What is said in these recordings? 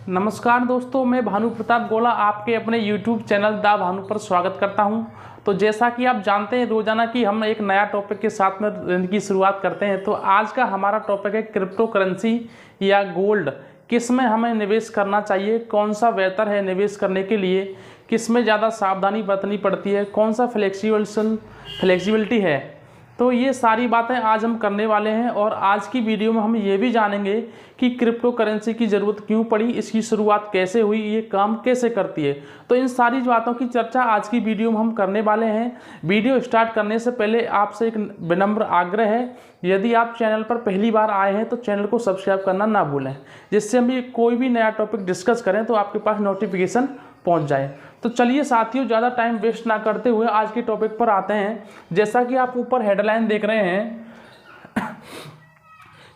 नमस्कार दोस्तों, मैं भानु प्रताप गोला आपके अपने YouTube चैनल दा भानु पर स्वागत करता हूं। तो जैसा कि आप जानते हैं रोजाना की हम एक नया टॉपिक के साथ में इनकी शुरुआत करते हैं। तो आज का हमारा टॉपिक है क्रिप्टो करेंसी या गोल्ड। किस में हमें निवेश करना चाहिए, कौन सा बेहतर है निवेश करने के लिए, किस में ज़्यादा सावधानी बरतनी पड़ती है, कौन सा फ्लेक्सिबिलिटी है। तो ये सारी बातें आज हम करने वाले हैं और आज की वीडियो में हम ये भी जानेंगे कि क्रिप्टो करेंसी की ज़रूरत क्यों पड़ी, इसकी शुरुआत कैसे हुई, ये काम कैसे करती है। तो इन सारी बातों की चर्चा आज की वीडियो में हम करने वाले हैं। वीडियो स्टार्ट करने से पहले आपसे एक विनम्र आग्रह है, यदि आप चैनल पर पहली बार आए हैं तो चैनल को सब्सक्राइब करना ना भूलें, जिससे हम कोई भी नया टॉपिक डिस्कस करें तो आपके पास नोटिफिकेशन पहुंच जाए। तो चलिए साथियों, ज़्यादा टाइम वेस्ट ना करते हुए आज के टॉपिक पर आते हैं। जैसा कि आप ऊपर हेडलाइन देख रहे हैं,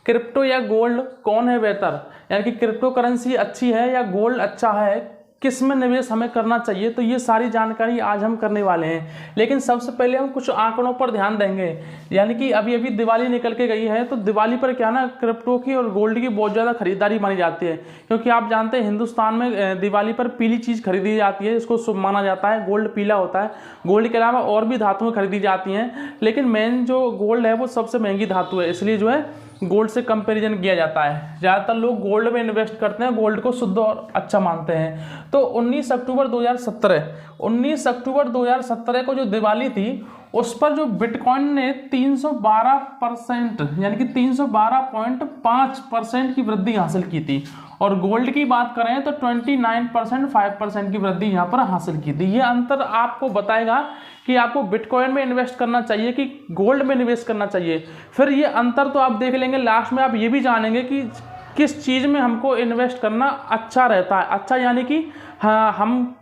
क्रिप्टो या गोल्ड कौन है बेहतर, यानी कि क्रिप्टो करेंसी अच्छी है या गोल्ड अच्छा है, किस में निवेश हमें करना चाहिए। तो ये सारी जानकारी आज हम करने वाले हैं। लेकिन सबसे पहले हम कुछ आंकड़ों पर ध्यान देंगे। यानी कि अभी अभी दिवाली निकल के गई है, तो दिवाली पर क्या ना क्रिप्टो की और गोल्ड की बहुत ज़्यादा खरीदारी मानी जाती है, क्योंकि आप जानते हैं हिंदुस्तान में दिवाली पर पीली चीज़ खरीदी जाती है, इसको शुभ माना जाता है। गोल्ड पीला होता है। गोल्ड के अलावा और भी धातुएं खरीदी जाती हैं, लेकिन मेन जो गोल्ड है वो सबसे महंगी धातु है, इसलिए जो है गोल्ड से कंपैरिजन किया जाता है। ज़्यादातर लोग गोल्ड में इन्वेस्ट करते हैं, गोल्ड को शुद्ध और अच्छा मानते हैं। तो 19 अक्टूबर 2017 को जो दिवाली थी, उस पर जो बिटकॉइन ने 312% यानी कि 312.5% की वृद्धि हासिल की थी, और गोल्ड की बात करें तो 29.5% की वृद्धि यहाँ पर हासिल की थी। ये अंतर आपको बताएगा कि आपको बिटकॉइन में इन्वेस्ट करना चाहिए कि गोल्ड में निवेश करना चाहिए। फिर ये अंतर तो आप देख लेंगे, लास्ट में आप ये भी जानेंगे कि किस चीज़ में हमको इन्वेस्ट करना अच्छा रहता है। अच्छा यानी कि हाँ, हम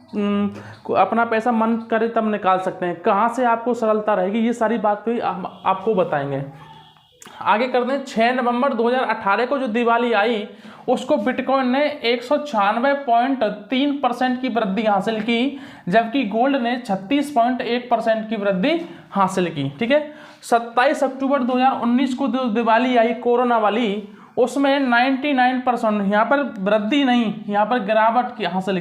अपना पैसा मन करे तब निकाल सकते हैं, कहाँ से आपको सरलता रहेगी, ये सारी बात भी आपको बताएंगे। आगे करते हैं। 6 नवंबर 2018 को जो दिवाली आई, उसको बिटकॉइन ने 196.3% की वृद्धि हासिल की, जबकि गोल्ड ने 36.1% की वृद्धि हासिल की। ठीक है। 27 अक्टूबर 2019 को जो दिवाली आई कोरोना वाली, उसमें 99% यहाँ पर वृद्धि नहीं, यहाँ पर गिरावट की हासिल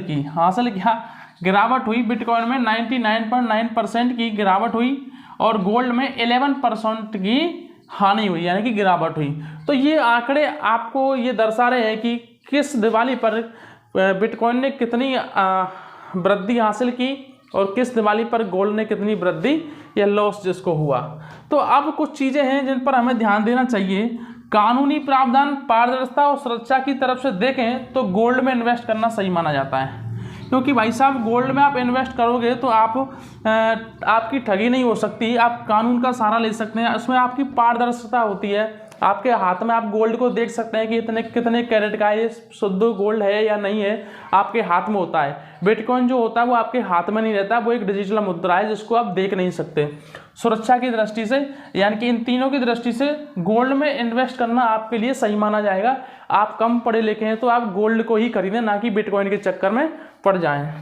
क्या गिरावट हुई। बिटकॉइन में 99.9% की गिरावट हुई और गोल्ड में 11% की हानि हुई, यानी कि गिरावट हुई। तो ये आंकड़े आपको ये दर्शा रहे हैं कि किस दिवाली पर बिटकॉइन ने कितनी वृद्धि हासिल की और किस दिवाली पर गोल्ड ने कितनी वृद्धि या लॉस जिसको हुआ। तो अब कुछ चीज़ें हैं जिन पर हमें ध्यान देना चाहिए। कानूनी प्रावधान, पारदर्शिता और सुरक्षा की तरफ से देखें तो गोल्ड में इन्वेस्ट करना सही माना जाता है, क्योंकि भाई साहब गोल्ड में आप इन्वेस्ट करोगे तो आपकी ठगी नहीं हो सकती, आप कानून का सहारा ले सकते हैं। उसमें आपकी पारदर्शिता होती है, आपके हाथ में आप गोल्ड को देख सकते हैं कि कितने कैरेट का है, शुद्ध गोल्ड है या नहीं है, आपके हाथ में होता है। बिटकॉइन जो होता है वो आपके हाथ में नहीं रहता, वो एक डिजिटल मुद्रा है जिसको आप देख नहीं सकते। सुरक्षा की दृष्टि से, यानी कि इन तीनों की दृष्टि से गोल्ड में इन्वेस्ट करना आपके लिए सही माना जाएगा। आप कम पढ़े लिखे हैं तो आप गोल्ड को ही खरीदें, ना कि बिटकॉइन के चक्कर में पड़ जाएं।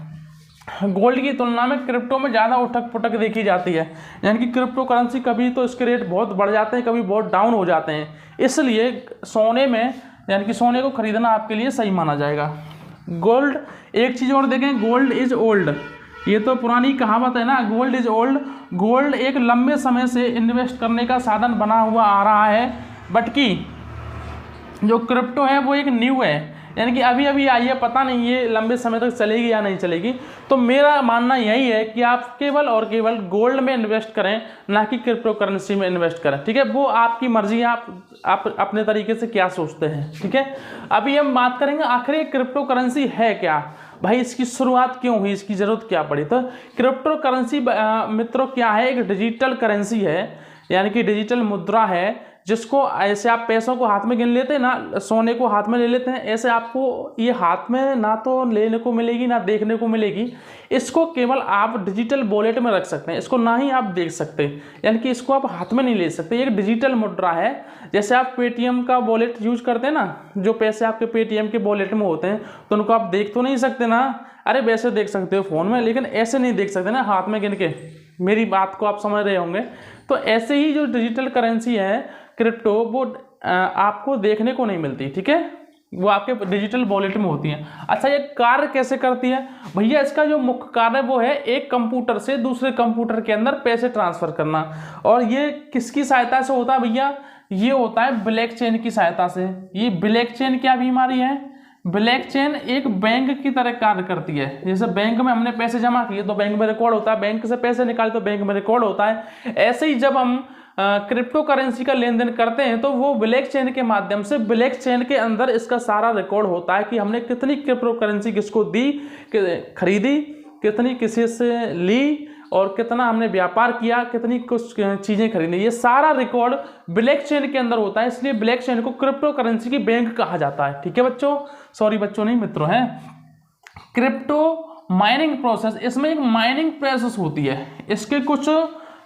गोल्ड की तुलना में क्रिप्टो में ज़्यादा उठक पुठक देखी जाती है, यानी कि क्रिप्टो करेंसी कभी तो इसके रेट बहुत बढ़ जाते हैं, कभी बहुत डाउन हो जाते हैं। इसलिए सोने में, यानी कि सोने को खरीदना आपके लिए सही माना जाएगा। गोल्ड, एक चीज़ और देखें, गोल्ड इज ओल्ड, ये तो पुरानी कहावत है ना, गोल्ड इज ओल्ड। गोल्ड एक लंबे समय से इन्वेस्ट करने का साधन बना हुआ आ रहा है, बट की जो क्रिप्टो है वो एक न्यू है, यानी कि अभी अभी आई है, पता नहीं ये लंबे समय तक चलेगी या नहीं चलेगी। तो मेरा मानना यही है कि आप केवल और केवल गोल्ड में इन्वेस्ट करें, ना कि क्रिप्टो करेंसी में इन्वेस्ट करें। ठीक है, वो आपकी मर्जी है, आप अपने तरीके से क्या सोचते हैं। ठीक है, अभी हम बात करेंगे आखिर ये क्रिप्टो करेंसी है क्या, भाई इसकी शुरुआत क्यों हुई, इसकी ज़रूरत क्या पड़ी। तो क्रिप्टो करेंसी मित्रों क्या है, एक डिजिटल करेंसी है, यानी कि डिजिटल मुद्रा है, जिसको ऐसे आप पैसों को हाथ में गिन लेते हैं ना, सोने को हाथ में ले लेते हैं, ऐसे आपको ये हाथ में ना तो लेने को मिलेगी ना देखने को मिलेगी। इसको केवल आप डिजिटल वॉलेट में रख सकते हैं, इसको ना ही आप देख सकते, यानी कि इसको आप हाथ में नहीं ले सकते। ये एक डिजिटल मुद्रा है। जैसे आप पेटीएम का वॉलेट यूज करते हैं ना, जो पैसे आपके पेटीएम के वॉलेट में होते हैं, तो उनको आप देख तो नहीं सकते ना, अरे वैसे देख सकते हो फ़ोन में, लेकिन ऐसे नहीं देख सकते ना हाथ में गिन के। मेरी बात को आप समझ रहे होंगे। तो ऐसे ही जो डिजिटल करेंसी है क्रिप्टो, वो आपको देखने को नहीं मिलती। ठीक है, वो आपके डिजिटल वॉलेट में होती है। अच्छा, ये कार्य कैसे करती है भैया? इसका जो मुख्य कार्य वो है एक कंप्यूटर से दूसरे कंप्यूटर के अंदर पैसे ट्रांसफर करना। और ये किसकी सहायता से होता है भैया? ये होता है ब्लॉकचेन की सहायता से। ये ब्लॉकचेन क्या बीमारी है? ब्लॉकचेन एक बैंक की तरह कार्य करती है। जैसे बैंक में हमने पैसे जमा किए तो बैंक में रिकॉर्ड होता है, बैंक से पैसे निकाले तो बैंक में रिकॉर्ड होता है। ऐसे ही जब हम क्रिप्टो करेंसी का लेन देन करते हैं तो वो ब्लॉकचेन के माध्यम से ब्लॉकचेन के अंदर इसका सारा रिकॉर्ड होता है कि हमने कितनी क्रिप्टो करेंसी किसको दी, खरीदी, कितनी किसी से ली और कितना हमने व्यापार किया, कितनी कुछ चीजें खरीदी। ये सारा रिकॉर्ड ब्लॉकचेन के अंदर होता है, इसलिए ब्लॉकचेन को क्रिप्टो करेंसी की बैंक कहा जाता है। ठीक है बच्चों, सॉरी बच्चों नहीं मित्रों हैं। क्रिप्टो माइनिंग प्रोसेस, इसमें एक माइनिंग प्रोसेस होती है। इसके कुछ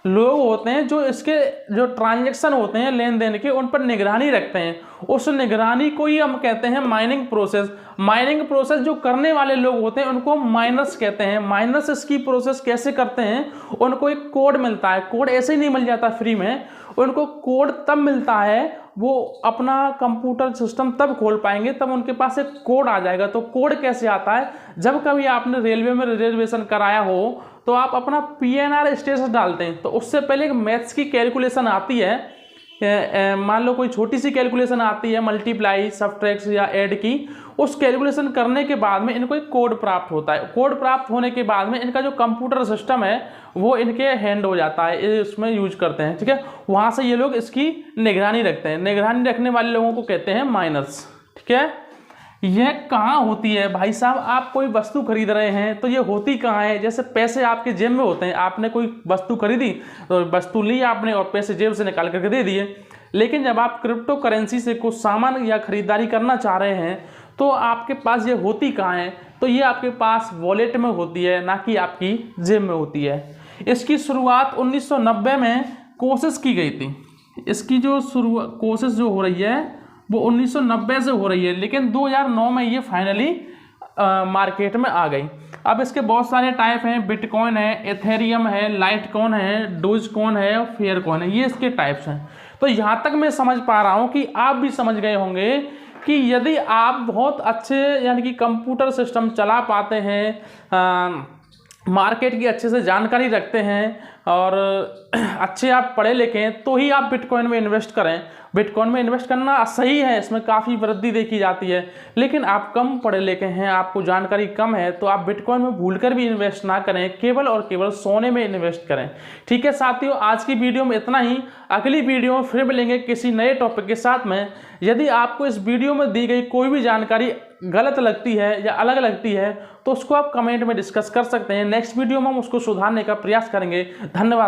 लोग होते हैं जो इसके जो ट्रांजैक्शन होते हैं लेन देन के, उन पर निगरानी रखते हैं। उस निगरानी को ही हम कहते हैं माइनिंग प्रोसेस। माइनिंग प्रोसेस जो करने वाले लोग होते हैं उनको माइनर्स कहते हैं। माइनर्स इसकी प्रोसेस कैसे करते हैं? उनको एक कोड मिलता है। कोड ऐसे ही नहीं मिल जाता फ्री में, उनको कोड तब मिलता है, वो अपना कंप्यूटर सिस्टम तब खोल पाएंगे तब उनके पास एक कोड आ जाएगा। तो कोड कैसे आता है? जब कभी आपने रेलवे में रिजर्वेशन कराया हो तो आप अपना PNR स्टेटस डालते हैं, तो उससे पहले एक मैथ्स की कैलकुलेशन आती है। मान लो कोई छोटी सी कैलकुलेशन आती है, मल्टीप्लाई, सब्ट्रैक्ट या ऐड की। उस कैलकुलेशन करने के बाद में इनको एक कोड प्राप्त होता है। कोड प्राप्त होने के बाद में इनका जो कंप्यूटर सिस्टम है वो इनके हैंड हो जाता है, इसमें यूज करते हैं। ठीक है, वहाँ से ये लोग इसकी निगरानी रखते हैं। निगरानी रखने वाले लोगों को कहते हैं माइनर्स। ठीक है, यह कहाँ होती है भाई साहब? आप कोई वस्तु खरीद रहे हैं तो ये होती कहाँ है? जैसे पैसे आपके जेब में होते हैं, आपने कोई वस्तु खरीदी तो वस्तु ली आपने और पैसे जेब से निकाल करके दे दिए। लेकिन जब आप क्रिप्टो करेंसी से कुछ सामान या खरीदारी करना चाह रहे हैं तो आपके पास ये होती कहाँ है? तो ये आपके पास वॉलेट में होती है, ना कि आपकी जेब में होती है। इसकी शुरुआत 1990 में कोशिश की गई थी। इसकी जो कोशिश जो हो रही है वो 1990 से हो रही है, लेकिन 2009 में ये फाइनली मार्केट में आ गई। अब इसके बहुत सारे टाइप हैं, बिटकॉइन है, एथेरियम है, लाइटकॉइन है, डोजकॉइन है और फेयरकॉइन है, ये इसके टाइप्स हैं। तो यहाँ तक मैं समझ पा रहा हूँ कि आप भी समझ गए होंगे कि यदि आप बहुत अच्छे यानी कि कंप्यूटर सिस्टम चला पाते हैं, मार्केट की अच्छे से जानकारी रखते हैं और अच्छे आप पढ़े लिखे हैं, तो ही आप बिटकॉइन में इन्वेस्ट करें। बिटकॉइन में इन्वेस्ट करना सही है, इसमें काफ़ी वृद्धि देखी जाती है। लेकिन आप कम पढ़े लिखे हैं, आपको जानकारी कम है, तो आप बिटकॉइन में भूलकर भी इन्वेस्ट ना करें, केवल और केवल सोने में इन्वेस्ट करें। ठीक है साथियों, आज की वीडियो में इतना ही। अगली वीडियो में फिर मिलेंगे किसी नए टॉपिक के साथ में। यदि आपको इस वीडियो में दी गई कोई भी जानकारी गलत लगती है या अलग लगती है तो उसको आप कमेंट में डिस्कस कर सकते हैं। नेक्स्ट वीडियो में हम उसको सुधारने का प्रयास करेंगे। धन्यवाद।